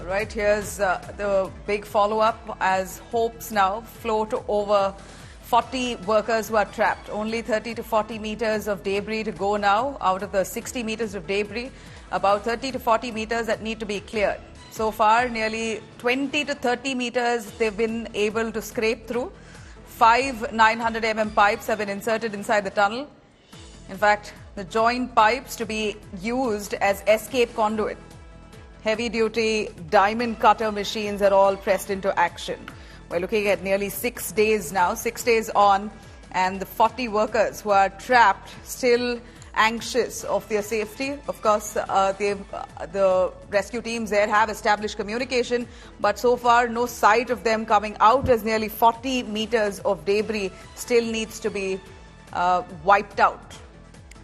All right, here's the big follow-up as hopes now flow to over 40 workers who are trapped. Only 30 to 40 meters of debris to go now out of the 60 meters of debris. About 30 to 40 meters that need to be cleared. So far, nearly 20 to 30 meters they've been able to scrape through. 5 900 pipes have been inserted inside the tunnel. In fact, the joint pipes to be used as escape conduit. Heavy-duty diamond cutter machines are all pressed into action. We're looking at nearly 6 days now, 6 days on, and the 40 workers who are trapped still anxious of their safety. Of course, the rescue teams there have established communication, but so far no sight of them coming out as nearly 40 meters of debris still needs to be wiped out.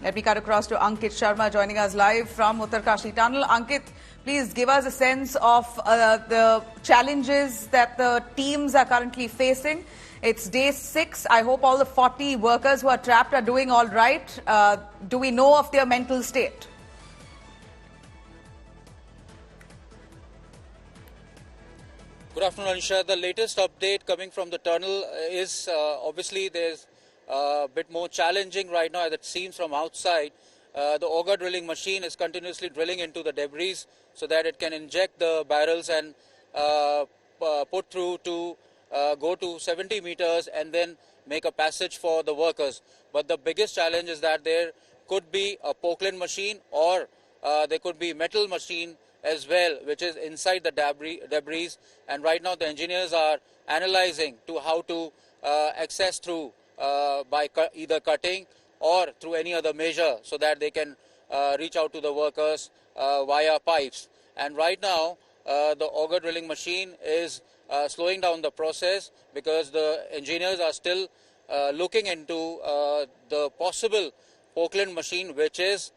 Let me cut across to Ankit Sharma joining us live from Uttarkashi Tunnel. Ankit, please give us a sense of the challenges that the teams are currently facing. It's day 6. I hope all the 40 workers who are trapped are doing all right. Do we know of their mental state? Good afternoon, Anisha. The latest update coming from the tunnel is obviously there's a bit more challenging right now as it seems from outside. The auger drilling machine is continuously drilling into the debris so that it can inject the barrels and put through to go to 70 meters and then make a passage for the workers. But the biggest challenge is that there could be a Pockland machine or there could be metal machine as well, which is inside the debris. And right now the engineers are analyzing to how to access through by either cutting or through any other measure so that they can reach out to the workers via pipes. And right now the auger drilling machine is slowing down the process because the engineers are still looking into the possible Pockland machine which is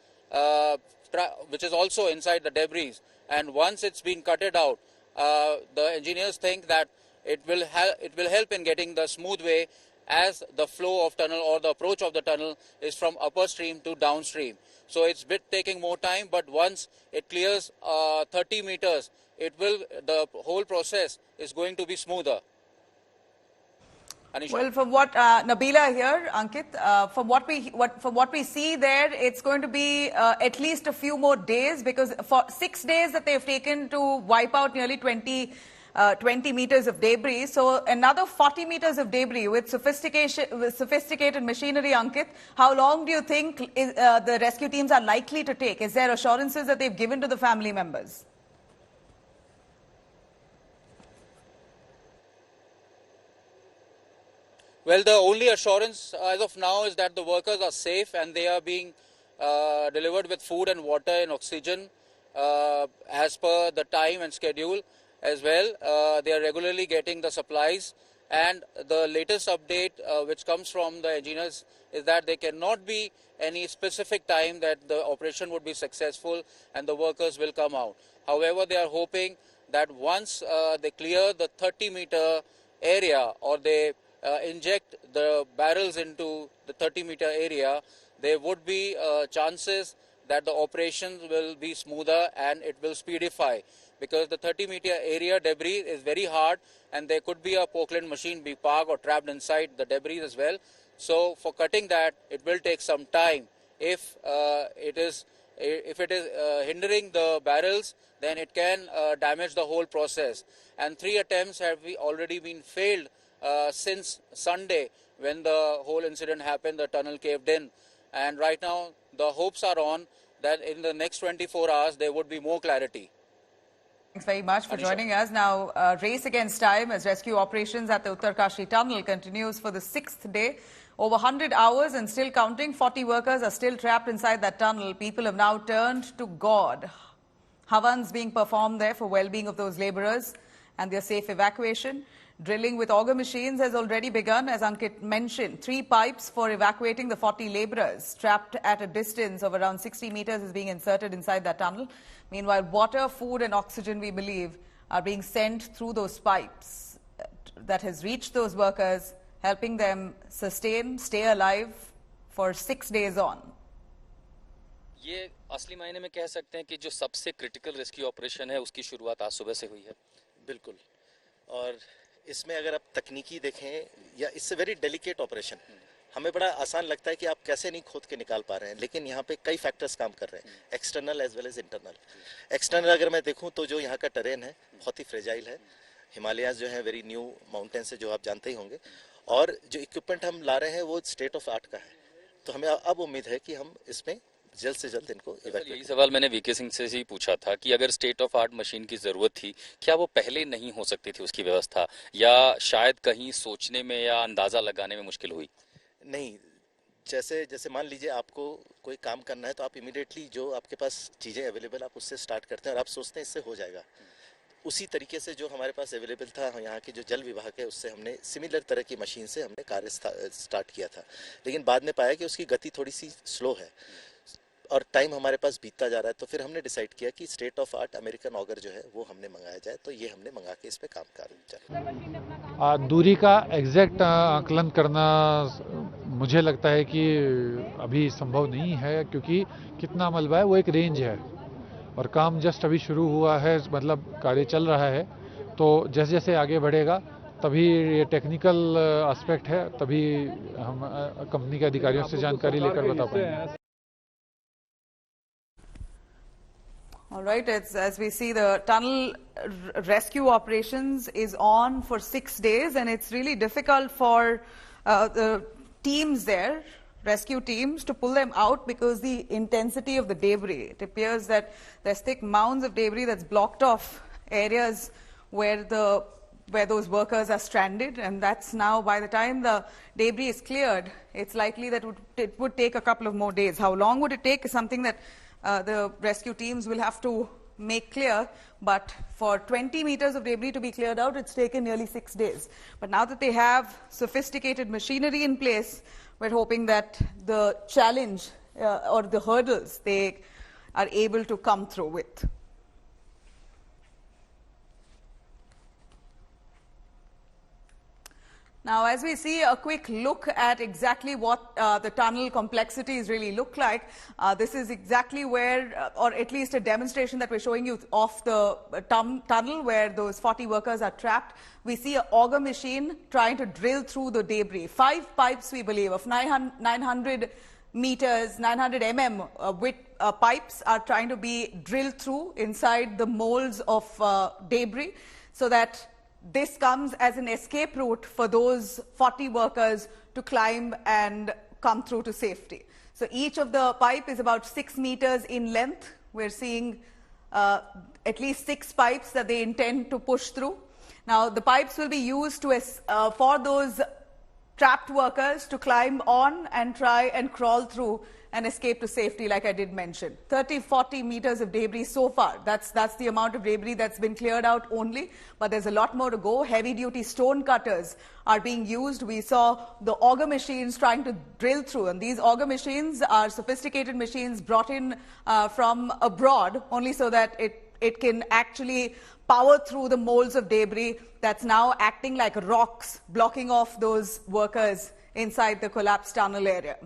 also inside the debris. And once it's been cutted out, the engineers think that it will help in getting the smooth way as the flow of tunnel or the approach of the tunnel is from upper stream to downstream. So it's taking more time, but once it clears 30 meters, the whole process is going to be smoother. Anisha. Well, from what Nabila here, Ankit, from what we see there, it's going to be at least a few more days because for 6 days that they've taken to wipe out nearly 20 meters of debris. So another 40 meters of debris with sophisticated machinery, Ankit. How long do you think the rescue teams are likely to take? Is there assurances that they've given to the family members? Well, the only assurance as of now is that the workers are safe and they are being delivered with food and water and oxygen as per the time and schedule as well. They are regularly getting the supplies, and the latest update which comes from the engineers is that there cannot be any specific time that the operation would be successful and the workers will come out. However, they are hoping that once they clear the 30-meter area or they inject the barrels into the 30-meter area, there would be chances that the operations will be smoother and it will speedify, because the 30-meter area debris is very hard and there could be a Pockland machine be parked or trapped inside the debris as well. So for cutting that, it will take some time. If it is hindering the barrels, then it can damage the whole process. And 3 attempts have already been failed since Sunday when the whole incident happened, the tunnel caved in. And right now the hopes are on that in the next 24 hours there would be more clarity. Thanks very much for joining us. Now, race against time as rescue operations at the Uttarkashi Tunnel continues for the 6th day. Over 100 hours and still counting. 40 workers are still trapped inside that tunnel. People have now turned to God. Havans being performed there for well-being of those labourers and their safe evacuation. Drilling with auger machines has already begun, as Ankit mentioned. 3 pipes for evacuating the 40 labourers trapped at a distance of around 60 meters is being inserted inside that tunnel. Meanwhile, water, food and oxygen, we believe, are being sent through those pipes. That has reached those workers, helping them stay alive for 6 days on. ये असली मायने में कह सकते हैं कि जो सबसे क्रिटिकल रेस्क्यू ऑपरेशन है उसकी शुरुआत आज सुबह से हुई है। बिल्कुल। और इसमें अगर आप तकनीकी देखें या इससे वेरी डेलिकेट ऑपरेशन, हमें बड़ा आसान लगता है कि आप कैसे नहीं खोद के निकाल पा रहे हैं, लेकिन यहाँ पे कई फैक्टर्स काम कर रहे हैं, external as well as internal. External अगर मैं देखूँ तो जो यहाँ का टेरेन है बहुत ही फ्रेजाइल है, हिमालयाज जो है वेरी न्यू माउंटेन्स है जो आप जानते ही होंगे, और जो इक्विपमेंट हम ला रहे हैं वो स्टेट ऑफ आर्ट का है। तो हमें अब उम्मीद है कि हम इसमें जल्द से जल्द इनको यही सवाल मैंने वीके सिंह से ही पूछा था कि अगर स्टेट ऑफ आर्ट मशीन की जरूरत थी, क्या वो पहले नहीं हो सकती थी उसकी व्यवस्था, या शायद कहीं सोचने में या अंदाजा लगाने में मुश्किल हुई? नहीं, जैसे जैसे मान लीजिए आपको कोई काम करना है तो आप इमीडिएटली जो आपके पास चीज़ें अवेलेबल आप उससे स्टार्ट करते हैं और आप सोचते हैं इससे हो जाएगा। उसी तरीके से जो हमारे पास अवेलेबल था, यहाँ के जो जल विभाग है उससे हमने सिमिलर तरह की मशीन से हमने कार्य स्टार्ट किया था, लेकिन बाद में पाया कि उसकी गति थोड़ी सी स्लो है और टाइम हमारे पास बीतता जा रहा है। तो फिर हमने डिसाइड किया कि state of art American auger जो है वो हमने मंगाया जाए, तो ये हमने मंगा के इस पे काम कर जाए। दूरी का एग्जैक्ट आकलन करना मुझे लगता है कि अभी संभव नहीं है, क्योंकि कितना मलबा है वो एक रेंज है और काम जस्ट अभी शुरू हुआ है, मतलब कार्य चल रहा है। तो जैसे जैसे आगे बढ़ेगा तभी ये टेक्निकल एस्पेक्ट है, तभी हम कंपनी के अधिकारियों से जानकारी लेकर बता पाएंगे। All right, as we see, the tunnel rescue operations is on for 6 days, and it's really difficult for the teams there, rescue teams, to pull them out because the intensity of the debris. It appears that there's thick mounds of debris that's blocked off areas where those workers are stranded, and that's now, by the time the debris is cleared, it's likely that it would take a couple of more days. How long would it take is something that the rescue teams will have to make clear, but for 20 meters of debris to be cleared out, it's taken nearly 6 days. But now that they have sophisticated machinery in place, we're hoping that the challenge or the hurdles they are able to come through with. Now, as we see a quick look at exactly what the tunnel complexities really look like, this is exactly where, or at least a demonstration that we're showing you of the tunnel where those 40 workers are trapped. We see an auger machine trying to drill through the debris. 5 pipes, we believe, of 900 meters, 900 width pipes are trying to be drilled through inside the molds of debris, so that this comes as an escape route for those 40 workers to climb and come through to safety. So each of the pipe is about 6 meters in length. We're seeing at least 6 pipes that they intend to push through. Now, the pipes will be used to for those trapped workers to climb on and try and crawl through and escape to safety, like I did mention. 30-40 meters of debris so far. That's the amount of debris that's been cleared out only, but there's a lot more to go. Heavy-duty stone cutters are being used. We saw the auger machines trying to drill through, and these auger machines are sophisticated machines brought in from abroad, only so that it can actually power through the molds of debris that's now acting like rocks, blocking off those workers inside the collapsed tunnel area.